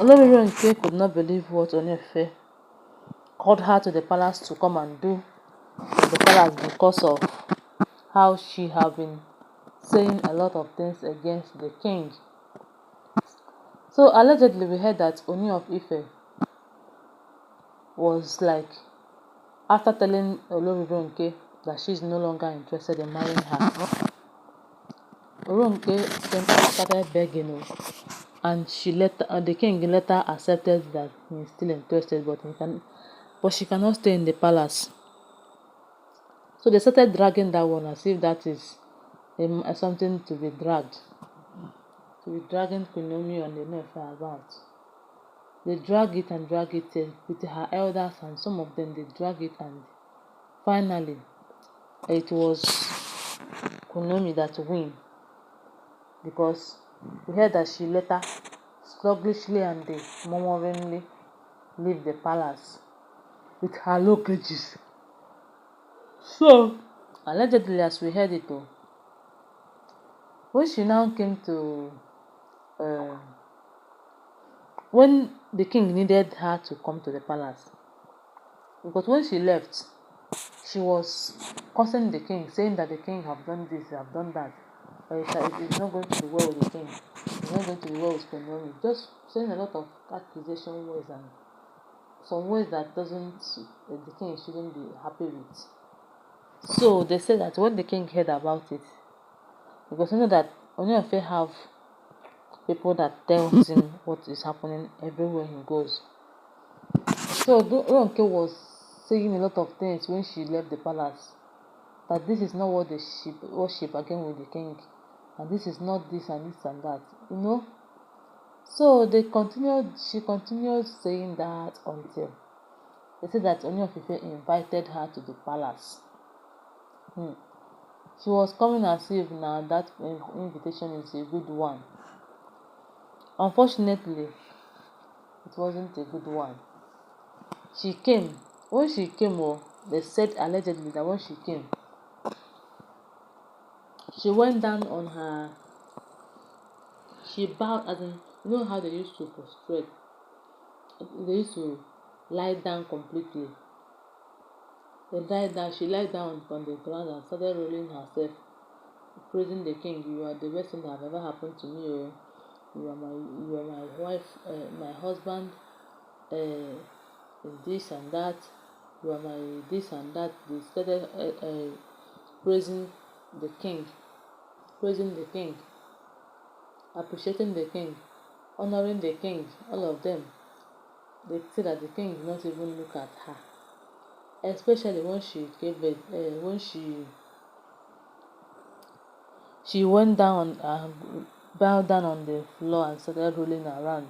Olori Ronke could not believe what Ooni of Ife called her to the palace to come and do in the palace because of how she had been saying a lot of things against the king. So allegedly we heard that Ooni of Ife was like, after telling Olori Ronke that she's no longer interested in marrying her, Ronke started begging her, and the king later accepted that he's still interested, but she cannot stay in the palace. So they started dragging that one as if that is something to be dragged, to be dragging Queen Naomi and the Ooni of Ife about. They drag it and drag it with her elders, and some of them they drag it, and finally it was Queen Naomi that win, because we heard that she later sluggishly and murmuringly leave the palace with her luggages. So allegedly, as we heard it, when she now came to uh, when the king needed her to come to the palace, because when she left, she was cursing the king, saying that the king have done this, have done that. It's not going to be well with the king. It's not going to be well with Queen Naomi. Just saying a lot of accusation words and some ways that the king shouldn't be happy with. So they said that when the king heard about it, because you know that Ooni of Ife have people that tells him what is happening everywhere he goes. So Ronke was saying a lot of things when she left the palace, that this is not what she bargained with the king, and this is not this and this and that, you know. So she continued saying that until they said that Ooni of Ife invited her to the palace. She was coming as if now that invitation is a good one. Unfortunately, it wasn't a good one. She came. When she came, they said allegedly that when she came, she went down on her. She bowed, as in, you know how they used to prostrate. They used to lie down completely. They lied down. She lied down on the ground and started rolling herself, praising the king. You are the best thing that have ever happened to me. Oh. You are my wife, my husband. This and that. You are my this and that. They started praising the king, appreciating the king, honoring the king. All of them. They say that the king did not even look at her, especially when she gave birth. When she went down and bowed down on the floor and started rolling around,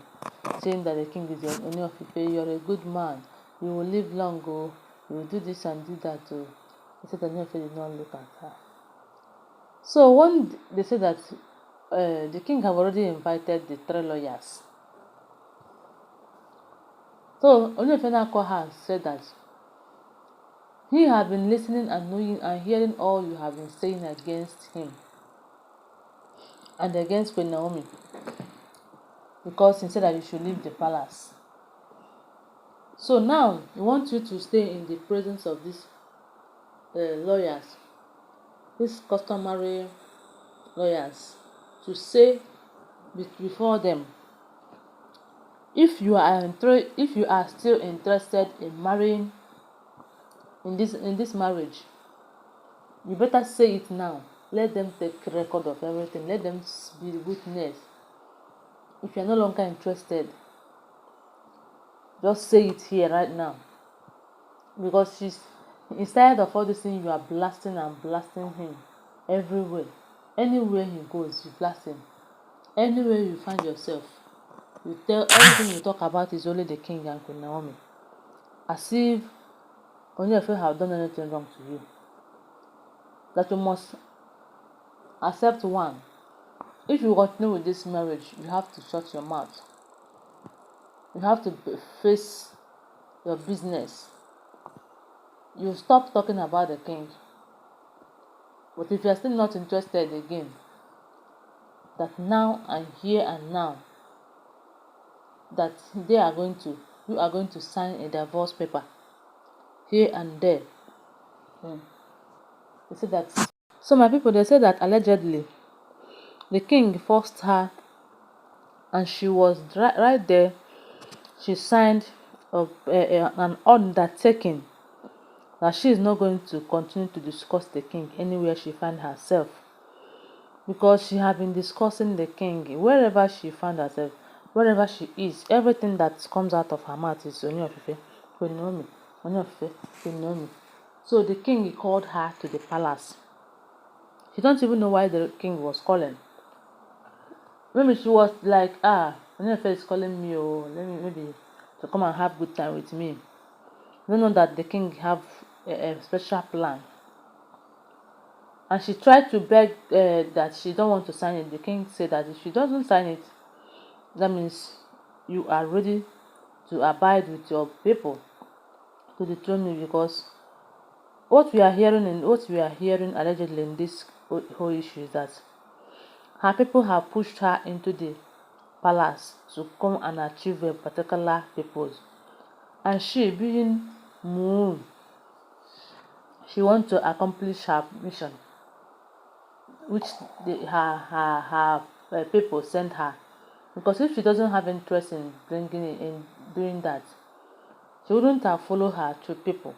saying that the king is your Ooni of Ife, you're a good man, you will live long, you will do this and do that. They said that Ooni of Ife did not look at her. So when they said that the king have already invited the 3 lawyers, so Ooni of Ife now called her and said that he had been listening and knowing and hearing all you have been saying against him and against Queen Naomi, because he said that you should leave the palace. So now he wants you to stay in the presence of these lawyers, these customary lawyers, to say before them, if you are still interested in marrying in this marriage, you better say it now. Let them take record of everything. Let them be the witness. If you're no longer interested, just say it here right now. Because instead of all this thing, you are blasting and blasting him everywhere. Anywhere he goes, you blast him. Anywhere you find yourself, you tell everything you talk about is only the king and Queen Naomi. As if Ooni of Ife have done anything wrong to you. That you must accept one. If you continue with this marriage, you have to shut your mouth. You have to face your business. You stop talking about the king. But if you are still not interested again, that now and here and now, that you are going to sign a divorce paper here and there. Mm. They say that. So my people, they say that allegedly the king forced her, and she was right there. She signed an undertaking that she is not going to continue to discuss the king anywhere she find herself, because she had been discussing the king wherever she found herself, wherever she is. Everything that comes out of her mouth is Ooni of Ife, Ooni of Ife, Ooni. So the king called her to the palace. She don't even know why the king was calling. Maybe she was like, Ooni of Ife is calling me, oh, let me maybe to come and have good time with me. Don't know that the king have a special plan. And she tried to beg that she don't want to sign it. The king said that if she doesn't sign it, that means you are ready to abide with your people to dethrone me, because what we are hearing allegedly in this whole issue is that her people have pushed her into the palace to come and achieve a particular purpose, and she being moved, she wants to accomplish her mission, which her people sent her. Because if she doesn't have interest in bringing it in doing that, she wouldn't have followed her to people.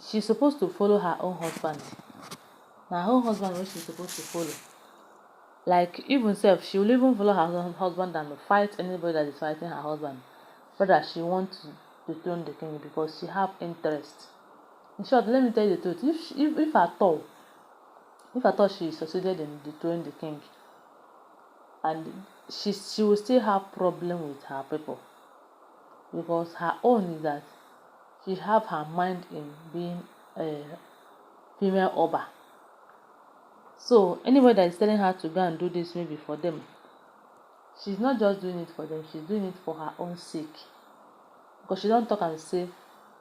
She's supposed to follow her own husband. Now her own husband, what she's supposed to follow. Like even self, she will even follow her own husband and fight anybody that is fighting her husband. Rather, she wants to dethrone the king because she have interest. In short, let me tell you the truth. If at all she succeeded in dethroning the king, and she will still have problem with her people, because her own is that she have her mind in being a female oba. So anybody that is telling her to go and do this maybe for them, she's not just doing it for them, she's doing it for her own sake. Because she don't talk and say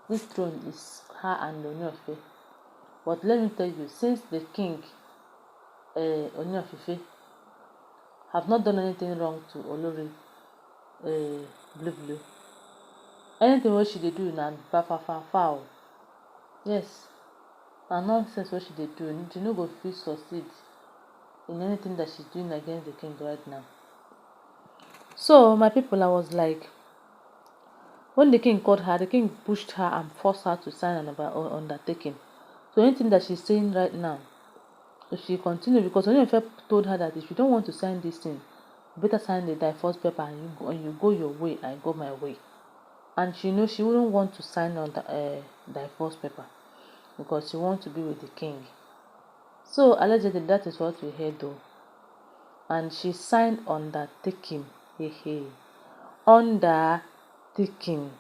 this throne is her and Ooni of Ife. But let me tell you, since the king Ooni of Ife have not done anything wrong to Olori Blue, anything what she dey do na foul. Yes, na nonsense what she dey do. She no go fit succeed in anything that she's doing against the king right now. So my people, I was like, when the king called her, the king pushed her and forced her to sign an undertaking. So anything that she's saying right now, if she continue, because Ooni of Ife told her that if you don't want to sign this thing, you better sign the divorce paper and you go your way, I go my way. And she knows she wouldn't want to sign on the divorce paper because she wants to be with the king. So allegedly that is what we heard though. And she signed undertaking. Undertaking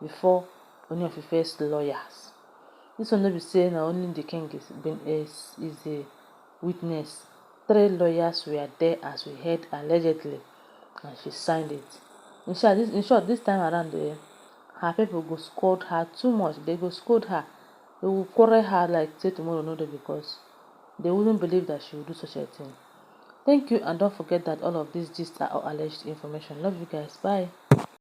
before Ooni of Ife's lawyers. This one no be say na only the king is a witness. 3 lawyers were there as we heard allegedly, and she signed it. In short, this time around, her people go scold her too much. They go scold her. They will quarrel her like say tomorrow no day, because they wouldn't believe that she would do such a thing. Thank you, and don't forget that all of these gist are all alleged information. Love you guys. Bye.